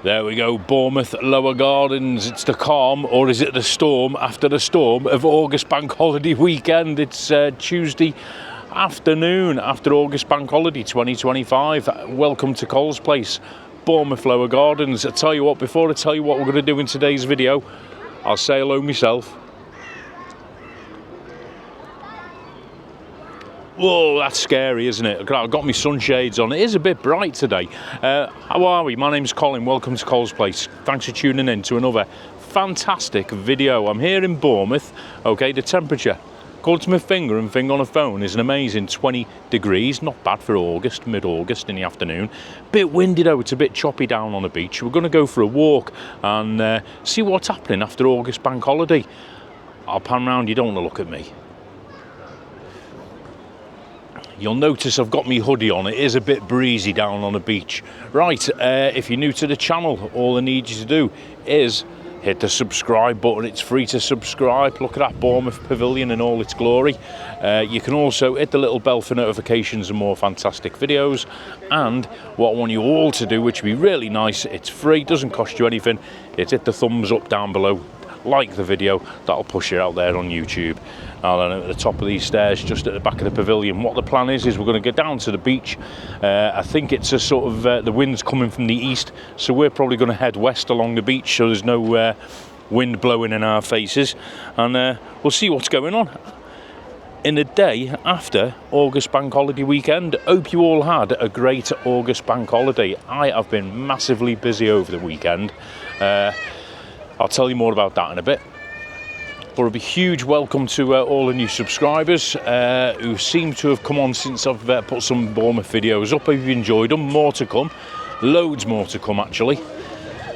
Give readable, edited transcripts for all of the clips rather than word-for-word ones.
There we go, Bournemouth Lower Gardens. It's the calm, or is it the storm after the storm of August Bank Holiday weekend? It's Tuesday afternoon after August Bank Holiday 2025. Welcome to Coles Place, Bournemouth Lower Gardens. I tell you what, before I tell you what we're going to do in today's video, I'll say hello myself. Whoa, that's scary, isn't it? I've got my sunshades on. It is a bit bright today. How are we? My name's Colin. Welcome to Coles Place. Thanks for tuning in to another fantastic video. I'm here in Bournemouth. Okay, the temperature, according to my finger and thing on a phone, is an amazing 20 degrees. Not bad for August, mid-August in the afternoon. Bit windy though, it's a bit choppy down on the beach. We're going to go for a walk and see what's happening after August Bank Holiday. I'll pan round, you don't want to look at me. You'll notice I've got my hoodie on. It is a bit breezy down on the beach. Right, if you're new to the channel, all I need you to do is hit the subscribe button. It's free to subscribe. Look at that Bournemouth Pavilion in all its glory. You can also hit the little bell for notifications and more fantastic videos. And what I want you all to do, which would be really nice, it's free, doesn't cost you anything, is hit the thumbs up down below. Like the video, that'll push it out there on YouTube. And then at the top of these stairs, just at the back of the pavilion, what the plan is we're going to get down to the beach. I think it's a sort of, the wind's coming from the east, so we're probably going to head west along the beach so there's no wind blowing in our faces. And we'll see what's going on in the day after August Bank Holiday weekend. Hope you all had a great August Bank Holiday. I have been massively busy over the weekend. I'll tell you more about that in a bit. But a huge welcome to all the new subscribers who seem to have come on since I've put some Bournemouth videos up. Hope you've enjoyed them. More to come. Loads more to come, actually.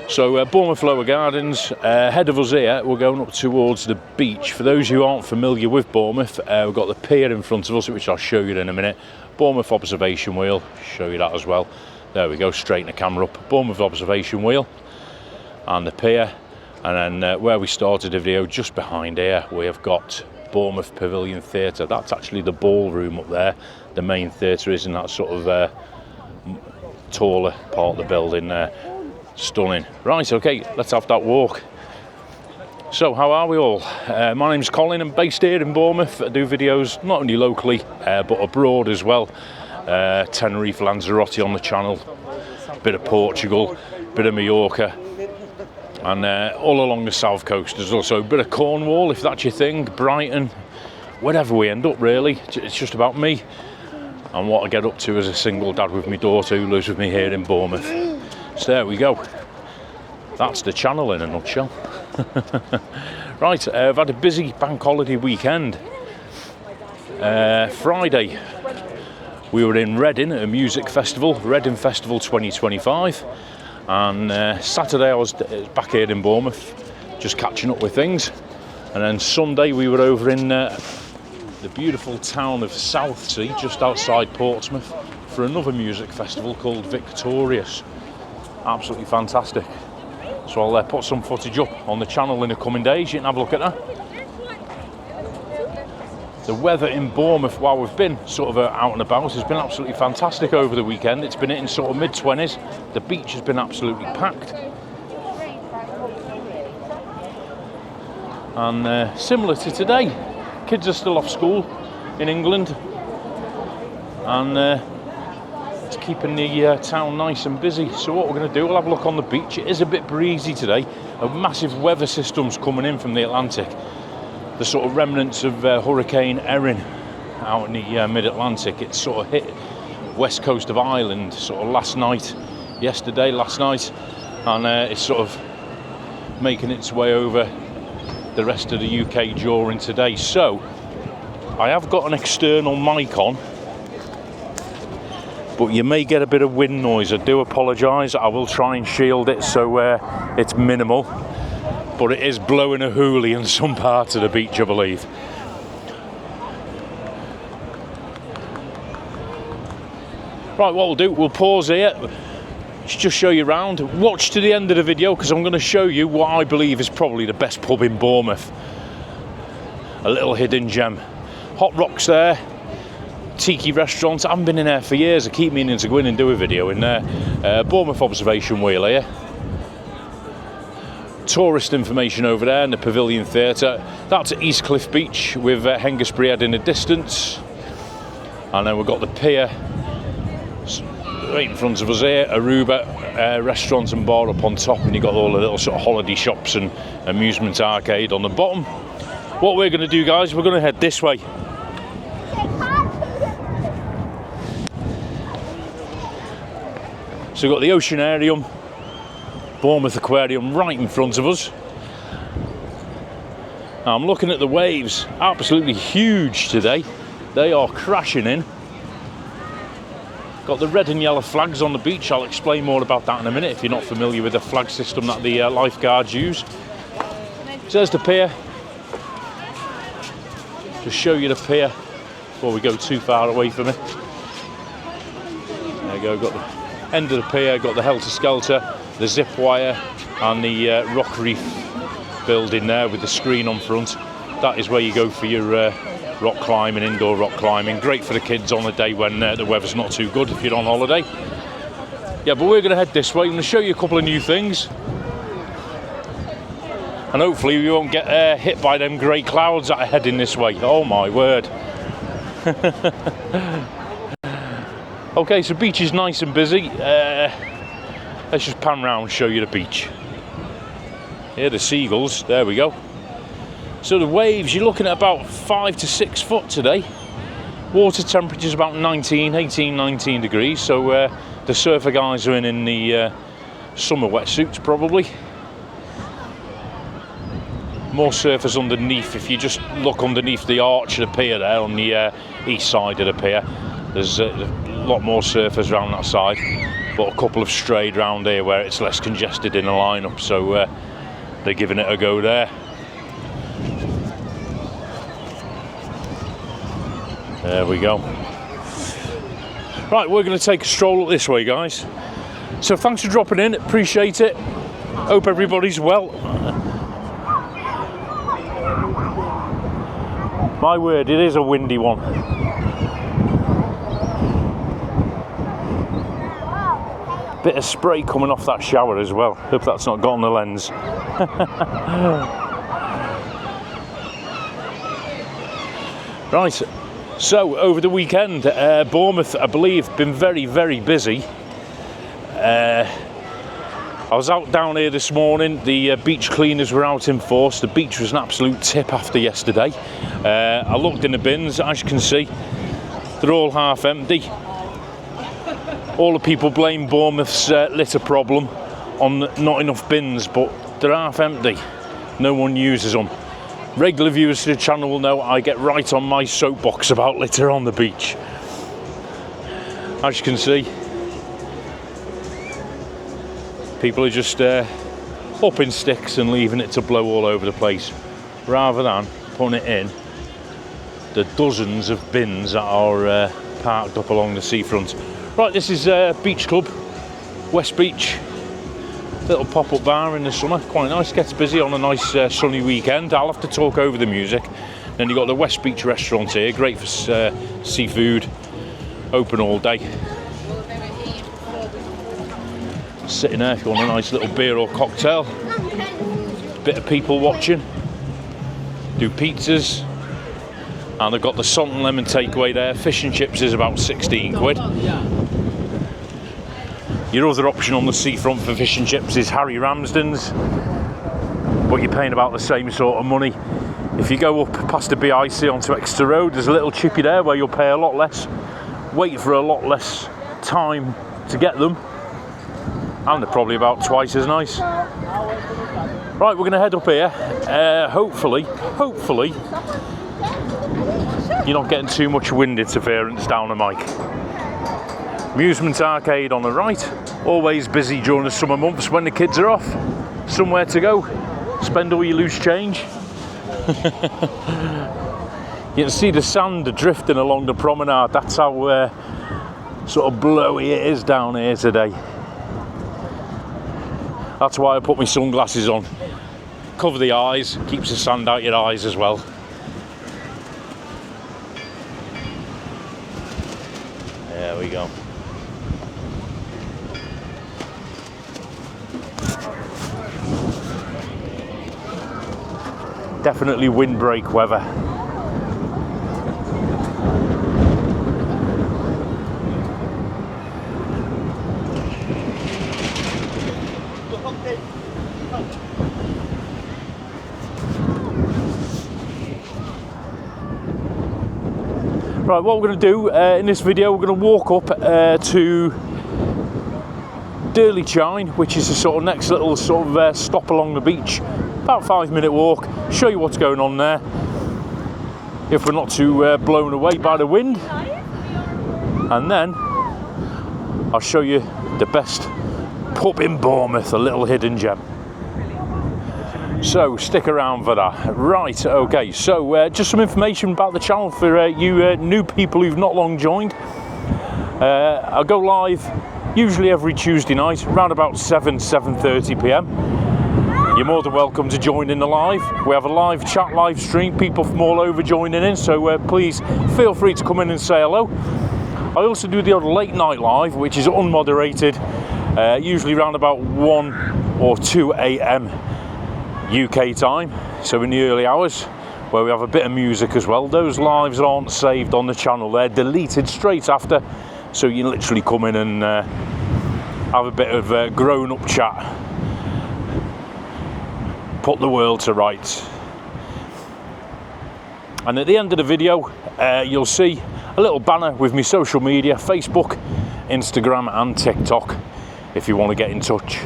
So Bournemouth Lower Gardens, ahead of us here, we're going up towards the beach. For those who aren't familiar with Bournemouth, we've got the pier in front of us, which I'll show you in a minute. Bournemouth Observation Wheel, show you that as well. There we go, straighten the camera up. Bournemouth Observation Wheel and the pier. And then where we started the video, just behind here, we have got Bournemouth Pavilion Theatre. That's actually the ballroom up there. The main theatre is in that sort of taller part of the building there. Stunning. Right, okay, let's have that walk. So, how are we all? My name's Colin. I'm based here in Bournemouth. I do videos not only locally, but abroad as well. Tenerife, Lanzarote on the channel. Bit of Portugal, bit of Mallorca. And all along the south coast. There's also a bit of Cornwall, if that's your thing, Brighton, wherever we end up really. It's just about me and what I get up to as a single dad with my daughter who lives with me here in Bournemouth. So there we go. That's the channel in a nutshell. Right, I've had a busy bank holiday weekend. Friday we were in Reading at a music festival, Reading Festival 2025. And Saturday I was back here in Bournemouth, just catching up with things. And then Sunday we were over in the beautiful town of Southsea, just outside Portsmouth, for another music festival called Victorious. Absolutely fantastic. So I'll put some footage up on the channel in the coming days. You can have a look at that. The weather in Bournemouth, while we've been sort of out and about, has been absolutely fantastic over the weekend. It's been hitting sort of mid-20s. The beach has been absolutely packed. And similar to today, kids are still off school in England. And it's keeping the town nice and busy. So what we're going to do, we'll have a look on the beach. It is a bit breezy today. A massive weather system's coming in from the Atlantic. The sort of remnants of Hurricane Erin out in the mid-Atlantic. It sort of hit west coast of Ireland sort of last night, and it's sort of making its way over the rest of the UK during today. So I have got an external mic on, but you may get a bit of wind noise. I do apologise. I will try and shield it so it's minimal. But it is blowing a hoolie in some parts of the beach, I believe. Right, what we'll do, we'll pause here, just show you around. Watch to the end of the video, because I'm going to show you what I believe is probably the best pub in Bournemouth. A little hidden gem. Hot Rocks there, tiki restaurant. I haven't been in there for years. I keep meaning to go in and do a video in there. Bournemouth Observation Wheel here. tourist information over there in the Pavilion Theatre. That's East Cliff Beach with Hengistbury Head in the distance. And then we've got the pier right in front of us here, Aruba restaurant and bar up on top, and you've got all the little sort of holiday shops and amusement arcade on the bottom. What we're going to do, guys, we're going to head this way. So we've got the Oceanarium, Bournemouth Aquarium right in front of us. Now I'm looking at the waves, absolutely huge today. They are crashing in. Got the red and yellow flags on the beach. I'll explain more about that in a minute if you're not familiar with the flag system that the lifeguards use. So there's the pier. Just show you the pier before we go too far away from it. There you go, got the end of the pier, got the helter-skelter, the zip wire and the rock reef building there with the screen on front. That is where you go for your rock climbing, indoor rock climbing. Great for the kids on a day when the weather's not too good if you're on holiday. Yeah, but we're going to head this way. I'm going to show you a couple of new things. And hopefully we won't get hit by them grey clouds that are heading this way. Oh my word. Okay, so beach is nice and busy. Let's just pan round and show you the beach. Here, the seagulls. There we go. So the waves, you're looking at about 5 to 6 foot today. Water temperature's about 19 degrees. So the surfer guys are in the summer wetsuits probably. More surfers underneath. If you just look underneath the arch of the pier there on the east side of the pier, there's a lot more surfers around that side. But a couple have strayed round here where it's less congested in the lineup. So they're giving it a go there. There we go. Right, we're going to take a stroll up this way, guys. So thanks for dropping in, appreciate it. Hope everybody's well. My word, it is a windy one. Bit of spray coming off that shower as well. Hope that's not got on the lens. Right. So, over the weekend, Bournemouth, I believe, been very, very busy. I was out down here this morning. The beach cleaners were out in force. The beach was an absolute tip after yesterday. I looked in the bins, as you can see, they're all half empty. All the people blame Bournemouth's litter problem on not enough bins, but they're half empty. No one uses them. Regular viewers to the channel will know I get right on my soapbox about litter on the beach. As you can see, people are just up in sticks and leaving it to blow all over the place, rather than putting it in the dozens of bins that are parked up along the seafront. Right, this is Beach Club, West Beach. Little pop-up bar in the summer, quite nice. Gets busy on a nice sunny weekend. I'll have to talk over the music. Then you've got the West Beach restaurant here, great for seafood, open all day. Sitting there if you want a nice little beer or cocktail. Bit of people watching. Do pizzas. And they've got the salt and lemon takeaway there. Fish and chips is about 16 quid. Your other option on the seafront for fish and chips is Harry Ramsden's, but you're paying about the same sort of money. If you go up past the BIC onto Exeter Road, there's a little chippy there where you'll pay a lot less, wait for a lot less time to get them, and they're probably about twice as nice. Right, we're going to head up here. Hopefully, you're not getting too much wind interference down the mic. Amusement arcade on the right, always busy during the summer months when the kids are off. Somewhere to go, spend all your loose change. You can see the sand drifting along the promenade. That's how sort of blowy it is down here today. That's why I put my sunglasses on. Cover the eyes, keeps the sand out your eyes as well. There we go. definitely windbreak weather. Right, what we're going to do in this video, we're going to walk up to Durley Chine, which is a sort of next little sort of stop along the beach. About 5-minute walk, show you what's going on there, if we're not too blown away by the wind. And then I'll show you the best pub in Bournemouth, a little hidden gem. So stick around for that. Right, okay, so just some information about the channel for you new people who've not long joined. I'll go live usually every Tuesday night around about 7:30 p.m. You're more than welcome to join in the live. We have a live chat, live stream, people from all over joining in, so please feel free to come in and say hello. I also do the odd late night live, which is unmoderated, usually around about 1 or 2 a.m. UK time, so in the early hours, where we have a bit of music as well. Those lives aren't saved on the channel, they're deleted straight after, so you can literally come in and have a bit of grown-up chat, put the world to rights. And at the end of the video, you'll see a little banner with my social media, Facebook, Instagram and TikTok, if you want to get in touch,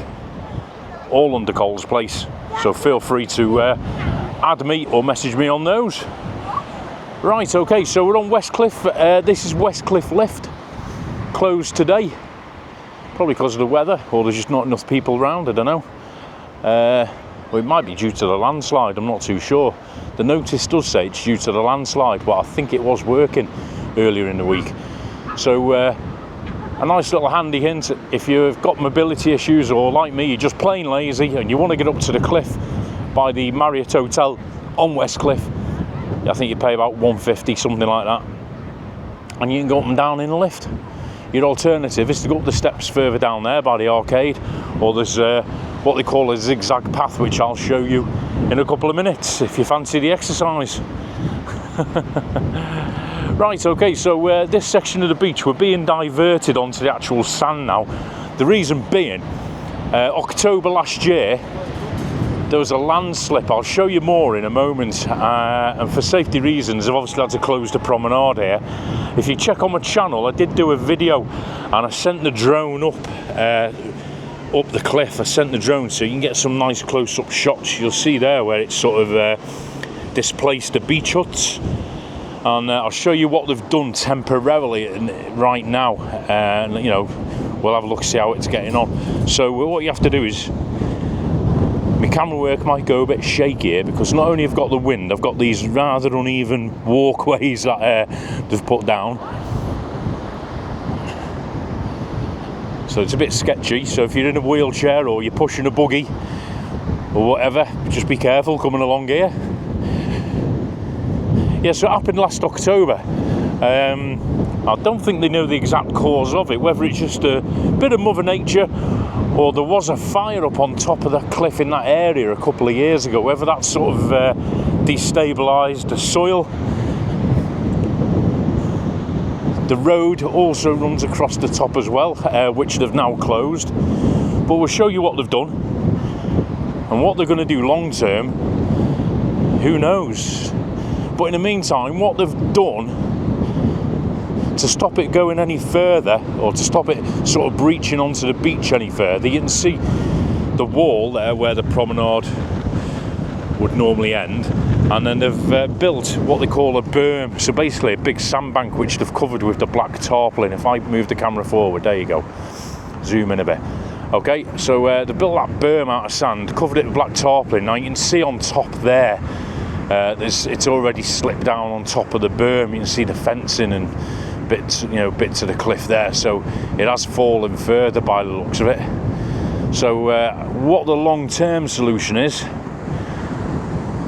all under Cole's Place. So feel free to add me or message me on those. Right, okay, so we're on Westcliff. This is Westcliff Lift, closed today, probably because of the weather, or there's just not enough people around, I don't know. Well, it might be due to the landslide, I'm not too sure. The notice does say it's due to the landslide, but I think it was working earlier in the week. So a nice little handy hint, if you've got mobility issues or like me, you're just plain lazy and you want to get up to the cliff by the Marriott Hotel on Westcliff, I think you pay about $150, something like that, and you can go up and down in a lift. Your alternative is to go up the steps further down there by the arcade, or there's what they call a zigzag path, which I'll show you in a couple of minutes if you fancy the exercise. Right, okay, so this section of the beach, we're being diverted onto the actual sand now. The reason being, October last year, there was a landslip. I'll show you more in a moment, and for safety reasons, I've obviously had to close the promenade here. If you check on my channel, I did do a video, and I sent the drone up the cliff. I sent the drone so you can get some nice close-up shots. You'll see there where it's sort of displaced the beach huts. And I'll show you what they've done temporarily right now, and you know, we'll have a look, see how it's getting on. So what you have to do is, my camera work might go a bit shaky here because not only have got the wind, I've got these rather uneven walkways that they've put down, so it's a bit sketchy. So if you're in a wheelchair or you're pushing a buggy or whatever, just be careful coming along here. Yeah, so it happened last October. I don't think they know the exact cause of it, whether it's just a bit of Mother Nature or there was a fire up on top of the cliff in that area a couple of years ago, whether that sort of destabilised the soil. The road also runs across the top as well, which they've now closed. But we'll show you what they've done and what they're going to do long term. Who knows? But in the meantime, what they've done to stop it going any further, or to stop it sort of breaching onto the beach any further, you can see the wall there where the promenade would normally end, and then they've built what they call a berm, so basically a big sandbank which they've covered with the black tarpaulin. If I move the camera forward, there you go, zoom in a bit. Okay, so they built that berm out of sand, covered it with black tarpaulin. Now you can see on top there, it's already slipped down on top of the berm. You can see the fencing and bits of the cliff there, so it has fallen further by the looks of it. So what the long-term solution is,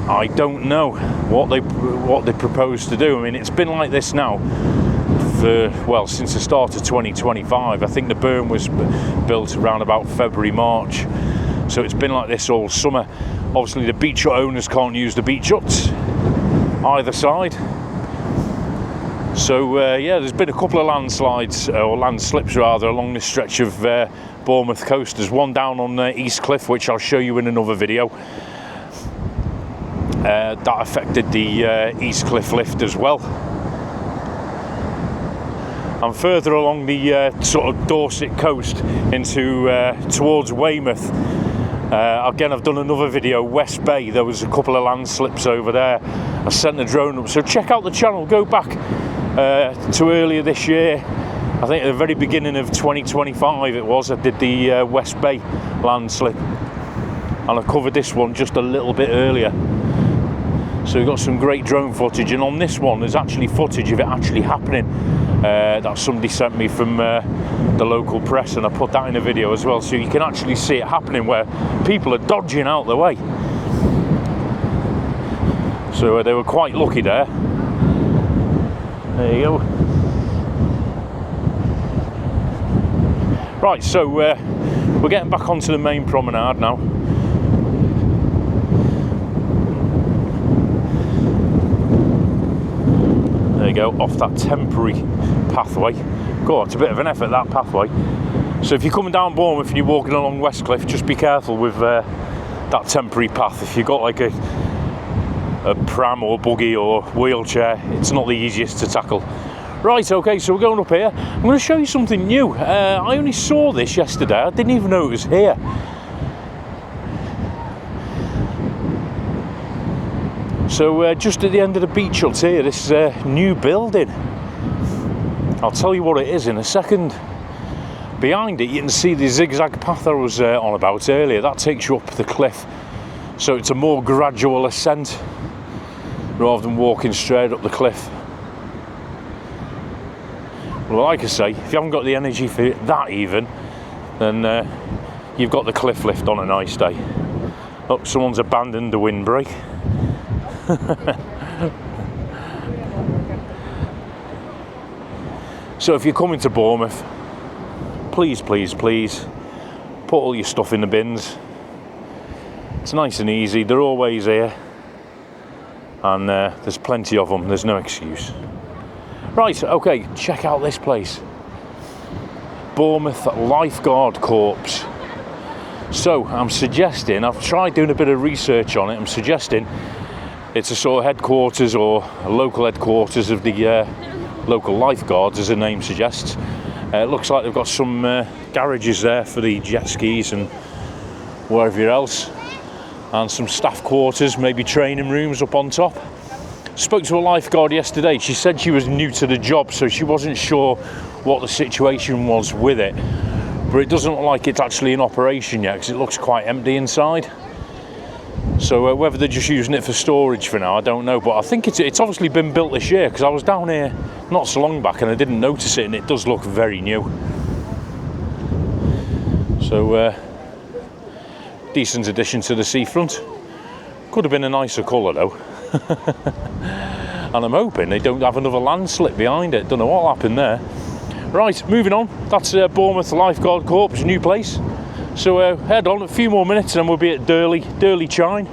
I don't know what they propose to do. I mean, it's been like this now for, well, since the start of 2025. I think the berm was built around about February, March, so it's been like this all summer. Obviously the beach hut owners can't use the beach huts either side. So yeah, there's been a couple of landslides, or landslips rather, along this stretch of Bournemouth coast. There's one down on East Cliff, which I'll show you in another video. That affected the East Cliff lift as well. And further along the sort of Dorset coast into towards Weymouth, again I've done another video, West Bay, there was a couple of landslips over there. I sent the drone up, so check out the channel, go back to earlier this year. I think at the very beginning of 2025 it was, I did the West Bay landslip, and I covered this one just a little bit earlier. So we've got some great drone footage, and on this one there's actually footage of it actually happening that somebody sent me from the local press, and I put that in a video as well, so you can actually see it happening where people are dodging out the way. So they were quite lucky there. There you go. Right, so we're getting back onto the main promenade now. There you go, off that temporary pathway. God, it's a bit of an effort, that pathway. So if you're coming down Bournemouth and you're walking along Westcliff, just be careful with that temporary path. If you've got like a pram or buggy or wheelchair, it's not the easiest to tackle. Right, okay, so we're going up here. I'm going to show you something new. I only saw this yesterday, I didn't even know it was here. So just at the end of the beach hut here, this new building. I'll tell you what it is in a second. Behind it you can see the zigzag path I was on about earlier. That takes you up the cliff, so it's a more gradual ascent rather than walking straight up the cliff. Well, like I say, if you haven't got the energy for that even, then you've got the cliff lift on a nice day. Oh, someone's abandoned the windbreak. So if you're coming to Bournemouth, please, please, please put all your stuff in the bins. It's nice and easy, they're always here, and there's plenty of them, there's no excuse. Right, okay, check out this place. Bournemouth Lifeguard Corps. So I'm suggesting, I've tried doing a bit of research on it, I'm suggesting it's a sort of headquarters or a local headquarters of the local lifeguards, as the name suggests. It looks like they've got some garages there for the jet skis and wherever else, and some staff quarters, maybe training rooms up on top. Spoke to a lifeguard yesterday. She said she was new to the job, so she wasn't sure what the situation was with it, but it doesn't look like it's actually in operation yet because it looks quite empty inside. So whether they're just using it for storage for now, I don't know, but I think it's obviously been built this year, because I was down here not so long back and I didn't notice it, and it does look very new. So decent addition to the seafront. Could have been a nicer colour though. And I'm hoping they don't have another landslip behind it. Don't know what happened there. Right, moving on. That's Bournemouth Lifeguard Corps, new place. So head on, a few more minutes and then we'll be at Durley Chine.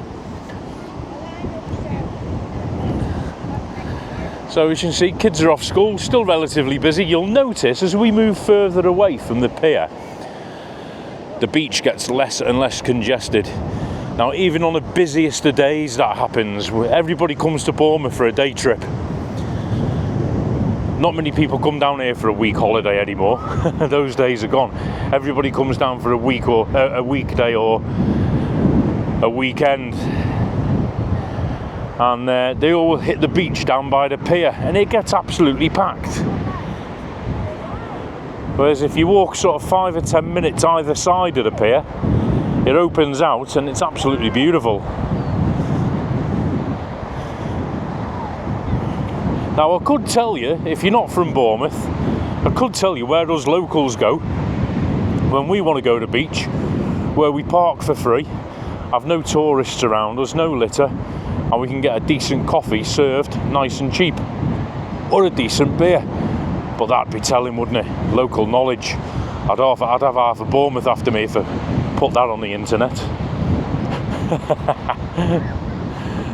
So as you can see, kids are off school, still relatively busy. You'll notice as we move further away from the pier, the beach gets less and less congested. Now, even on the busiest of days that happens, everybody comes to Bournemouth for a day trip. Not many people come down here for a week holiday anymore. Those days are gone. Everybody comes down for a week or a weekday or a weekend, and they all hit the beach down by the pier, and it gets absolutely packed. Whereas if you walk sort of 5 or 10 minutes either side of the pier, it opens out and it's absolutely beautiful. Now, I could tell you, if you're not from Bournemouth, I could tell you where us locals go when we want to go to the beach, where we park for free, have no tourists around us, no litter, and we can get a decent coffee served nice and cheap, or a decent beer. But that'd be telling, wouldn't it? Local knowledge. I'd have half of Bournemouth after me if I put that on the internet.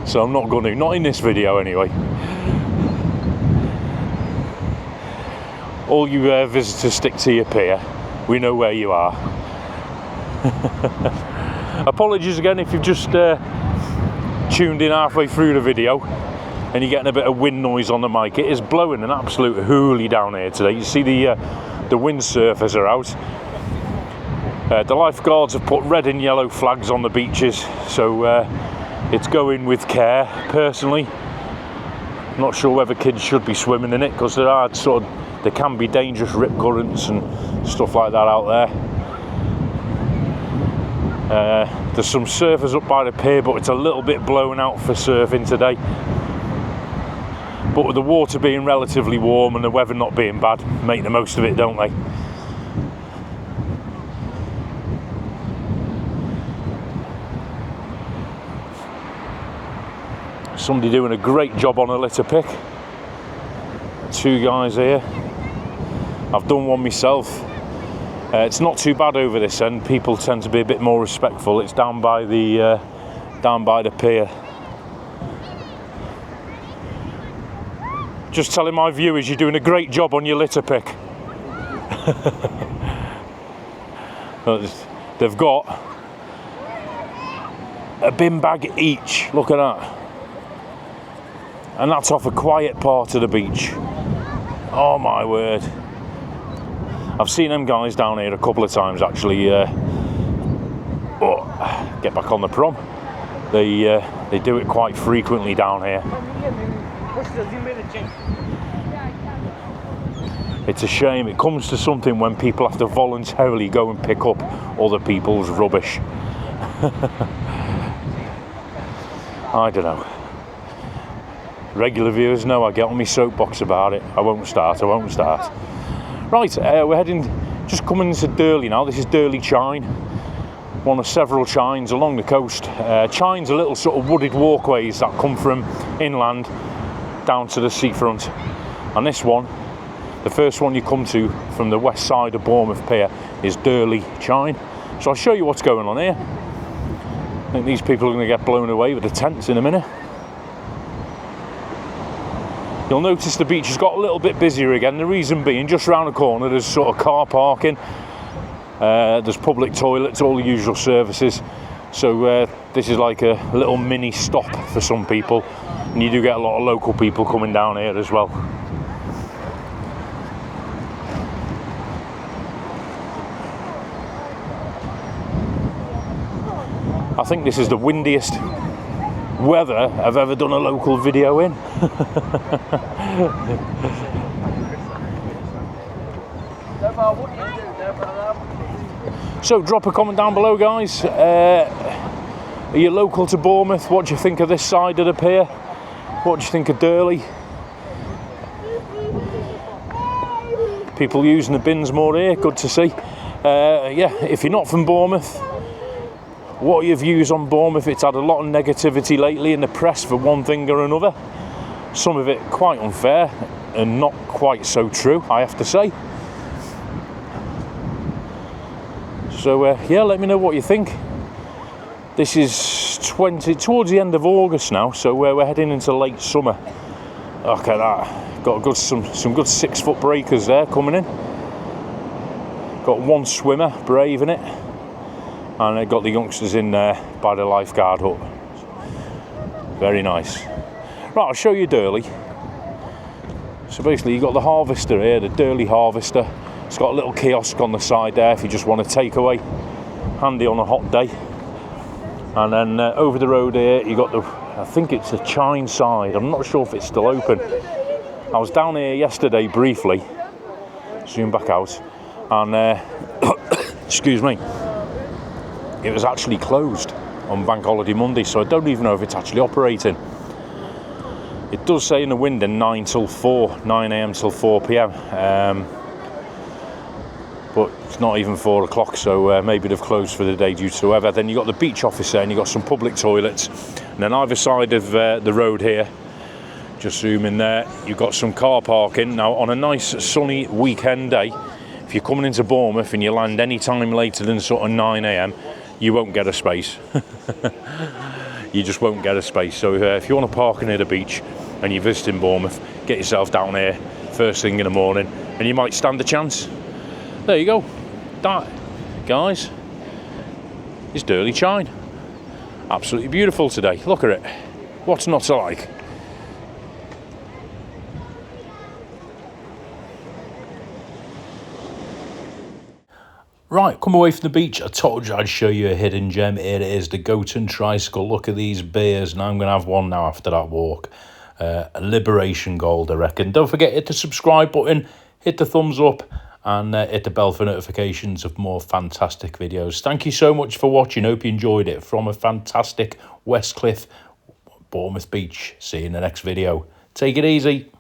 So I'm not going to, not in this video anyway. All you visitors, stick to your pier. We know where you are. Apologies again if you've just tuned in halfway through the video and you're getting a bit of wind noise on the mic. It is blowing an absolute hoolie down here today. You see the windsurfers are out. The lifeguards have put red and yellow flags on the beaches, so it's going with care. Personally, not sure whether kids should be swimming in it, because there can be dangerous rip currents and stuff like that out there. There's some surfers up by the pier, but it's a little bit blown out for surfing today. But with the water being relatively warm and the weather not being bad, make the most of it, don't they? Somebody doing a great job on a litter pick. Two guys here. I've done one myself. It's not too bad over this end. People tend to be a bit more respectful. It's down by the pier. Just telling my viewers you're doing a great job on your litter pick. They've got a bin bag each. Look at that. And that's off a quiet part of the beach. Oh my word. I've seen them guys down here a couple of times actually. Get back on the prom. They do it quite frequently down here. It's a shame it comes to something when people have to voluntarily go and pick up other people's rubbish. I don't know. Regular viewers know I get on my soapbox about it. I won't start. Right, we're heading, just coming into Durley now. This is Durley Chine, one of several chines along the coast. Chines are little sort of wooded walkways that come from inland down to the seafront. And this one, the first one you come to from the west side of Bournemouth Pier, is Durley Chine. So I'll show you what's going on here. I think these people are going to get blown away with the tents in a minute. You'll notice the beach has got a little bit busier again. The reason being, just round the corner there's sort of car parking, there's public toilets, all the usual services. So this is like a little mini stop for some people, and you do get a lot of local people coming down here as well. I think this is the windiest weather I've ever done a local video in. So drop a comment down below, guys. Are you local to Bournemouth? What do you think of this side of the pier? What do you think of Durley? People using the bins more here, good to see. Yeah, if you're not from Bournemouth, what are your views on Bournemouth? It's had a lot of negativity lately in the press for one thing or another. Some of it quite unfair and not quite so true, I have to say. So yeah, let me know what you think. This is towards the end of August now, so we're heading into late summer. Look at that. Got some good 6 foot breakers there coming in. Got one swimmer braving it. And they've got the youngsters in there by the Lifeguard hut. Very nice. Right, I'll show you Durley. So basically you've got the harvester here, the Durley harvester. It's got a little kiosk on the side there if you just want a takeaway. Handy on a hot day. And then over the road here you've got I think it's the Chine side. I'm not sure if it's still open. I was down here yesterday briefly. Zoom back out. And excuse me. It was actually closed on Bank Holiday Monday, so I don't even know if it's actually operating. It does say in the window 9 till 4, 9 a.m. till 4 p.m. But it's not even 4 o'clock, so maybe they've closed for the day due to the weather. Then you've got the beach office there, and you've got some public toilets. And then either side of the road here, just zoom in there, you've got some car parking. Now, on a nice sunny weekend day, if you're coming into Bournemouth and you land any time later than sort of 9 a.m, you won't get a space. You just won't get a space. So if you want to park near the beach and you're visiting Bournemouth, get yourself down here first thing in the morning and you might stand a chance. There you go. That, guys, is Durley Chine. Absolutely beautiful today. Look at it. What's not to like? Right, come away from the beach. I told you I'd show you a hidden gem. Here it is, the goat and tricycle. Look at these beers. Now I'm going to have one now after that walk. A liberation gold, I reckon. Don't forget, hit the subscribe button, hit the thumbs up, and hit the bell for notifications of more fantastic videos. Thank you so much for watching. Hope you enjoyed it. From a fantastic Westcliff, Bournemouth beach. See you in the next video. Take it easy.